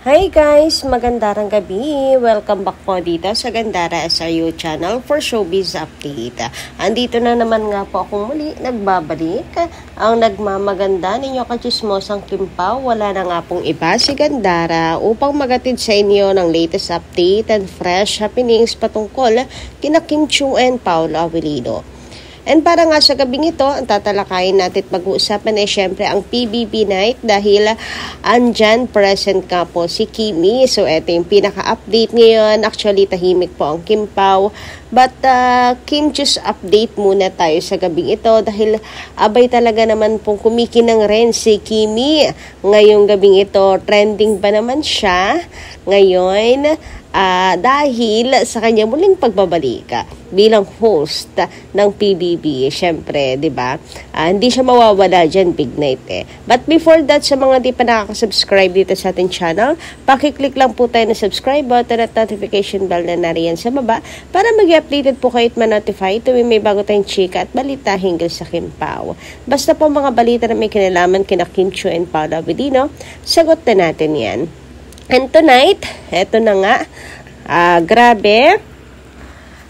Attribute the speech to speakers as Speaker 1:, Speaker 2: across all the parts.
Speaker 1: Hi guys! Magandang gabi! Welcome back po dito sa Gandara SRU channel for Showbiz Update. Andito na naman nga po akong muli nagbabalik. Ang nagmamaganda ninyo kachismosang Kimpaw, wala na nga pong iba si Gandara upang magatid sa inyo ng latest update and fresh happenings patungkol kina Kim Chiu and Paolo Avellino. And para nga sa gabing ito, ang tatalakayin natin at mag-uusapan ay syempre ang PBB night dahil andyan present ka po si Kimi. So ito yung pinaka-update ngayon. Actually tahimik po ang Kimpaw. But Kim Chiu's update muna tayo sa gabing ito dahil abay talaga naman pong kumikinang rin si Kimi. Ngayong gabing ito, trending ba naman siya ngayon? Dahil sa kanya muling pagbabalik bilang host ng PBB, syempre, 'di ba? Hindi siya mawawala diyan, big night eh. But before that, sa mga di pa nakaka-subscribe dito sa ating channel, paki-click lang po tayo ng subscribe button at notification bell na nariyan sa baba para mag-updated po kayo at ma-notify tuwing may bago tayong chika at balita hinggil sa Kimpaw. Basta po mga balita na may kinalaman kina Kim Chiu and Paolo Avellino, sagot na natin 'yan. And tonight, eto na nga, grabe,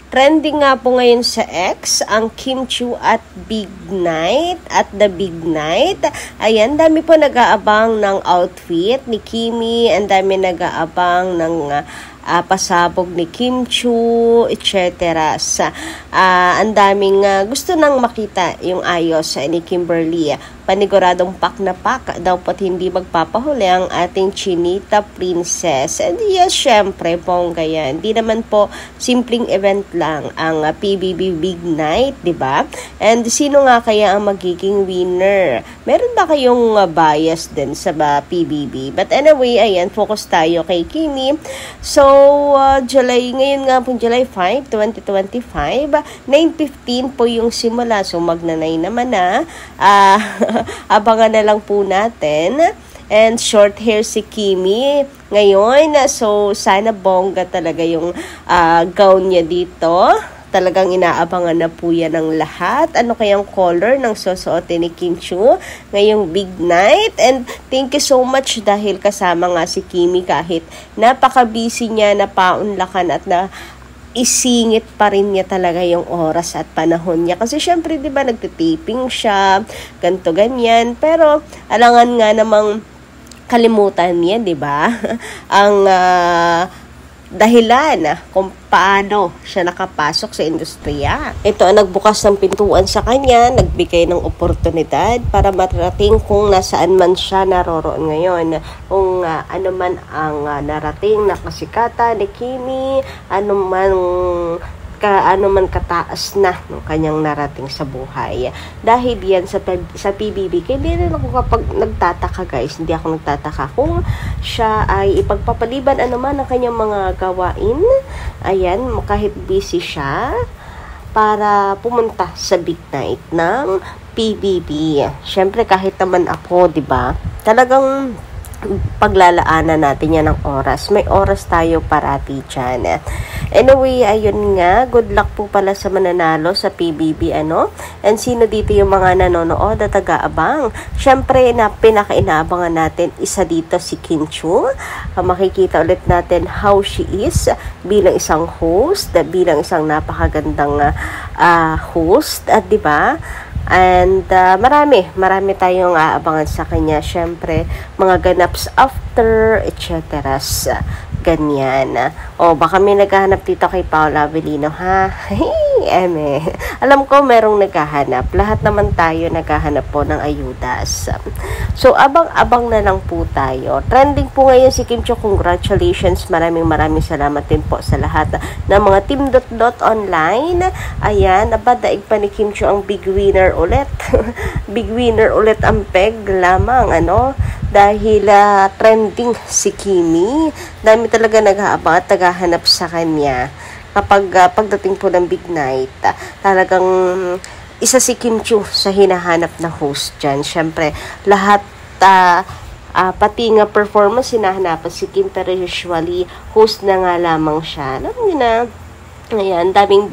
Speaker 1: trending nga po ngayon sa X, ang Kim Chiu at Big Night, at the Big Night. Ayan, dami po nag-aabang ng outfit ni Kimi, and dami nag-aabang ng pasabog ni Kim Chiu, etc. Ang daming gusto nang makita yung ayos ni Kimberly. Paniguradong pak na pak daw po't hindi magpapahuli ang ating Chinita Princess. And yes, syempre, bongga yan. Di naman po simpleng event lang ang PBB Big Night, di ba? And sino nga kaya ang magiging winner? Meron ba kayong bias din sa PBB? But anyway, ayan, focus tayo kay Kimi. So, ngayon nga po July 5, 2025, 9:15 po yung simula. So, magnanay naman na. Abangan na lang po natin. And short hair si Kimi ngayon. So, sana bongga talaga yung gown niya dito. Talagang inaabangan na po yan ng lahat. Ano kayang color ng susuotin ni Kim Chiu ngayong Big Night? And thank you so much dahil kasama nga si Kimi kahit napaka-busy niya, napaunlakan at na isingit pa rin niya talaga yung oras at panahon niya. Kasi syempre, di ba, nagtitaping siya, ganto ganyan. Pero, alangan nga namang kalimutan niya, di ba? Ang dahilan kung paano siya nakapasok sa industriya. Ito ang nagbukas ng pintuan sa kanya, nagbigay ng oportunidad para marating kung nasaan man siya naroroon ngayon. Kung ano man ang narating na kasikatan ni Kimi, ano man kataas na ng kanyang narating sa buhay. Dahil yan sa PBB, kaya hindi rin ako kapag nagtataka guys, hindi ako nagtataka kung siya ay ipagpapaliban anuman ang kanyang mga gawain. Ayan, kahit busy siya para pumunta sa Big Night ng PBB. Siyempre kahit naman ako, di ba? Talagang paglalaanan natin yan ng oras. May oras tayo parati dyan. Anyway, ayun nga. Good luck po pala sa mananalo sa PBB, And sino dito yung mga nanonood at taga-abang? Siyempre, pinaka-inaabangan natin, isa dito si Kim Chiu. Makikita ulit natin how she is bilang isang host, bilang isang napakagandang host. At diba? And marami tayong aabangan sa kanya. Siyempre, mga ganaps after, etc. Ganyan. O, baka may naghahanap dito kay Paolo Avellino, ha? Alam ko merong naghahanap. Lahat naman tayo naghahanap po ng ayudas. So, abang-abang na lang po tayo. Trending po ngayon si Kim Chiu. Congratulations. Maraming salamat din po sa lahat ng mga Team Online. Ayan, daig pa ni Kim Chiu ang big winner ulit. Big winner ulit ang peg lamang, dahil trending si Kimi. Dami talaga nag-aabang at naghahanap sa kanya. Kapag pagdating po ng Big Night, talagang isa si Kim Chiu sa hinahanap na host dyan. Siyempre, lahat pati nga performance hinahanapan si Kim, pero usually host na nga lamang siya. Alam niyo na, ayan, daming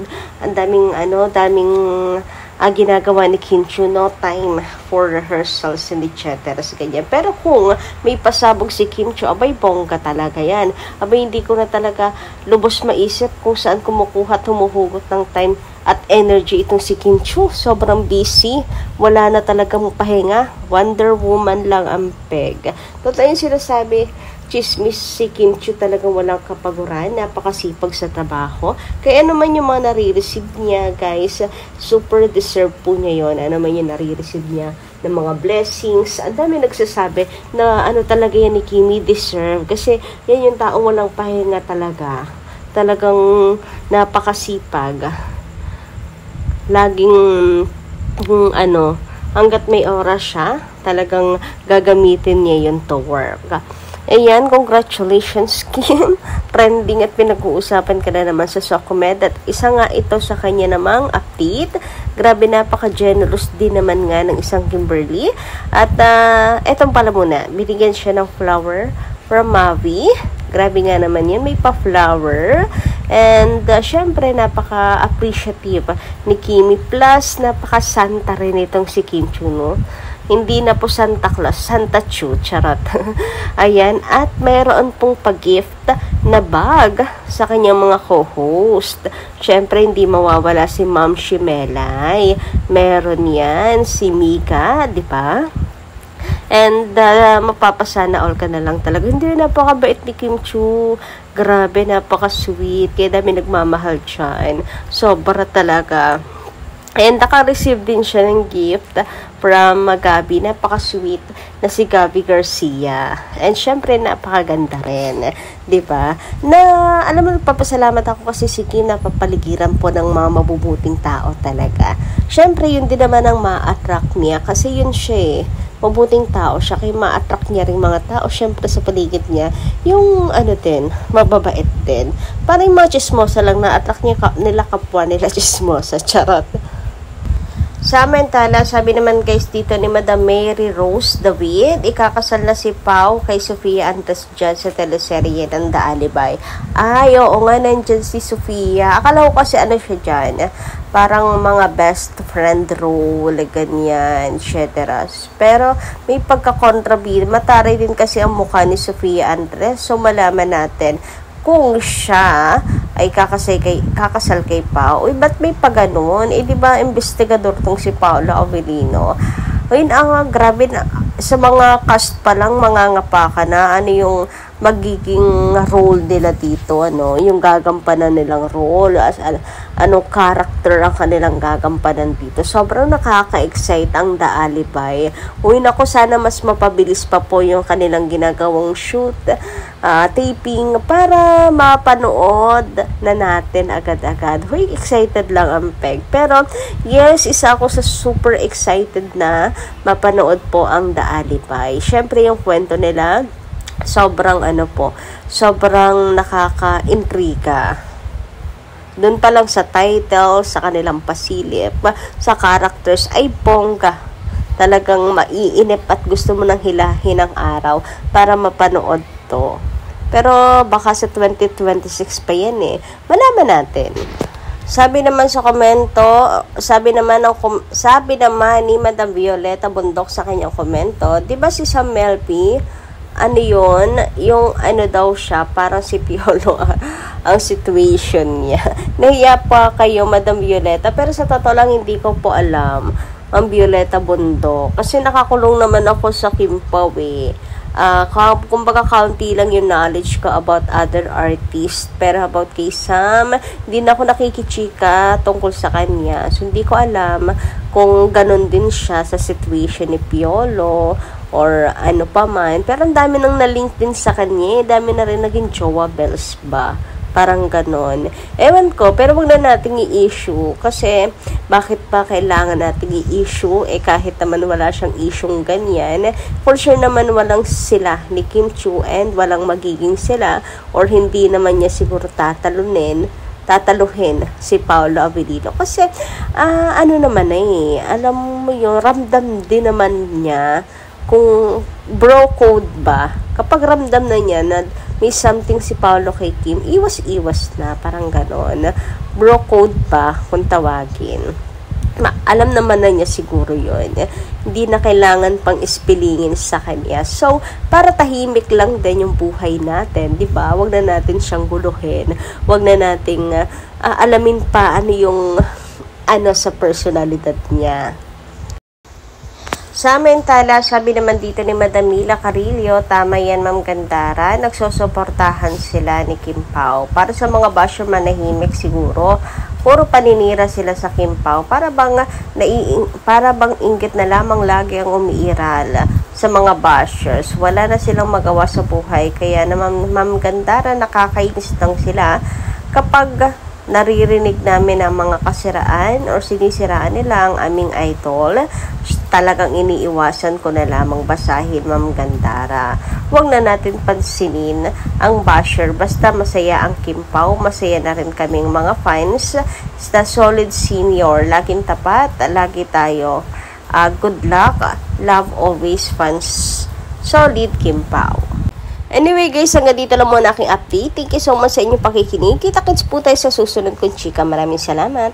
Speaker 1: ginagawa ni Kim Chiu, no time for rehearsals and etc. Ganyan. Pero kung may pasabog si Kim Chiu, abay bongga talaga yan. Abay hindi ko na talaga lubos maisip kung saan kumukuha at humuhugot ng time at energy itong si Kim Chiu. Sobrang busy. Wala na talagang pahinga. Wonder Woman lang ang peg. Totoo yung sinasabi, chismis si Kim Chiu talagang walang kapaguran. Napakasipag sa trabaho. Kaya ano man yung mga nare-receive niya, guys, super deserve po niya yun. Ano man yung nare-receive niya ng mga blessings. Ang dami nagsasabi na ano talaga yan ni Kimi deserve. Kasi yan yung taong walang pahinga talaga. Talagang napakasipag. Laging hanggat may oras siya, talagang gagamitin niya yun to work. Ayan, congratulations, Kim. Trending at pinag-uusapan ka na naman sa Socomed. At isa nga ito sa kanya namang update. Grabe, napaka-generous din naman nga ng isang Kimberly. At etong pala muna, binigyan siya ng flower from Mavi. Grabe nga naman yun, may pa-flower. And syempre, napaka-appreciative ni Kimi. Plus, napaka-santa rin itong si Kim Chiu, no? Hindi na po Santa Claus, Santa Chiu, charot. Ayan, at mayroon pong pag-gift na bag sa kanyang mga co-host. Syempre, hindi mawawala si Ma'am Shimelay. Meron yan, si Mika, di ba? And mapapasana all ka na lang talaga. Hindi, napakabait ni Kim Chiu. Grabe, napaka-sweet. Kaya dami nagmamahal dyan. Sobra talaga. And naka-receive din siya ng gift from Gabi. Napaka-sweet na si Gabi Garcia. And syempre, napakaganda rin. Diba? Na, alam mo, papasalamat ako kasi si Kim napapaligiran po ng mga mabubuting tao talaga. Syempre, yun din naman ang ma-attract niya. Kasi yun siya mabuting tao siya. Kaya ma-attract niya rin mga tao. Syempre, sa paligid niya, yung mababait din. Parang yung mga chismosa lang na-attract nila kapwa nila chismosa. Charot. Samantala, sabi naman guys dito ni Madam Mary Rose David, ikakasal na si Pao kay Sofia Andres dyan sa teleserye ng The Alibay. Ay, oo nga, nandyan si Sofia. Akala ko kasi ano siya dyan, parang mga best friend role, ganyan, etc. Pero may pagka-contrabid. Mataray din kasi ang mukha ni Sofia Andres. So, malaman natin kung siya ay kakasal kay Pao. Uy, ba't may paganon? Di ba, investigador tong si Paolo Avellino? Uy, grabe na. Sa mga cast pa lang, mangangapa ka na. Ano yung magiging role nila dito, yung gagampanan nilang role, anong character ang kanilang gagampanan dito. Sobrang nakaka-excite ang The Alibay. Uy, naku, sana mas mapabilis pa po yung kanilang ginagawang shoot, taping, para mapanood na natin agad-agad. Uy, excited lang ang peg. Pero, yes, isa ako sa super excited na mapanood po ang The Alibay. Syempre, yung kwento nila, sobrang sobrang nakaka-intriga. Doon pa lang sa title, sa kanilang pasilip, sa characters, ay bongga. Talagang maiinip at gusto mo nang hilahin ang araw para mapanood to. Pero baka sa 2026 pa yan Malaman natin. Sabi naman sa komento, sabi naman ni Madam Violeta Bundok sa kanyang komento, di ba si Sam Melby, yung daw siya, parang si Piolo ang situation niya. Nahiya pa kayo, Madam Violeta, pero sa totoo lang hindi ko po alam ang Violeta Bundok. Kasi nakakulong naman ako sa Kimpaw kumbaga kaunti lang yung knowledge ko about other artists. Pero about kay Sam, hindi na ako nakikichika tungkol sa kanya. So, hindi ko alam kung ganun din siya sa situation ni Piolo or ano pa man. Pero ang dami nang na-link din sa kanya. Dami na rin naging jowa bells ba? Parang ganon. Ewan ko, pero wag na nating i-issue. Kasi, bakit pa kailangan nating i-issue? Kahit naman wala siyang issue ganyan. For sure naman walang sila ni Kim Chiu and walang magiging sila. Or hindi naman niya siguro tataluhin si Paolo Avellino. Kasi, alam mo yung ramdam din naman niya kung bro code ba. Kapag ramdam na niya na may something si Paolo kay Kim, iwas-iwas na, parang ganon. Bro code ba kung tawagin. alam naman na niya siguro yun. Hindi na kailangan pang ispilingin sa kanya. So, para tahimik lang din yung buhay natin, di ba? Huwag na natin siyang guluhin. Huwag na nating alamin pa ano yung sa personalidad niya. Samantala, sabi naman dito ni Madam Mila Carillo, tama yan Ma'am Gandara, nagsusuportahan sila ni Kim Pao. Para sa mga basher manahimik siguro, puro paninira sila sa Kim Pao. Para bang inggit na lamang lagi ang umiiral sa mga bashers. Wala na silang magawa sa buhay. Kaya naman Ma'am Gandara, nakakainis lang sila kapag naririnig namin ang mga kasiraan or sinisiraan nila ang aming idol. Talagang iniiwasan ko na lamang basahin Ma'am Gandara. Huwag na natin pansinin ang basher. Basta masaya ang Kim Pao, masaya na rin kaming mga fans. Sa solid senior, laging tapat, lagi tayo. Good luck, love always fans. Solid Kim Pao. Anyway guys, hanggang dito lang muna aking update. Thank you so much sa inyong pakikinig. Kita-kits po tayo sa susunod kong chika. Maraming salamat.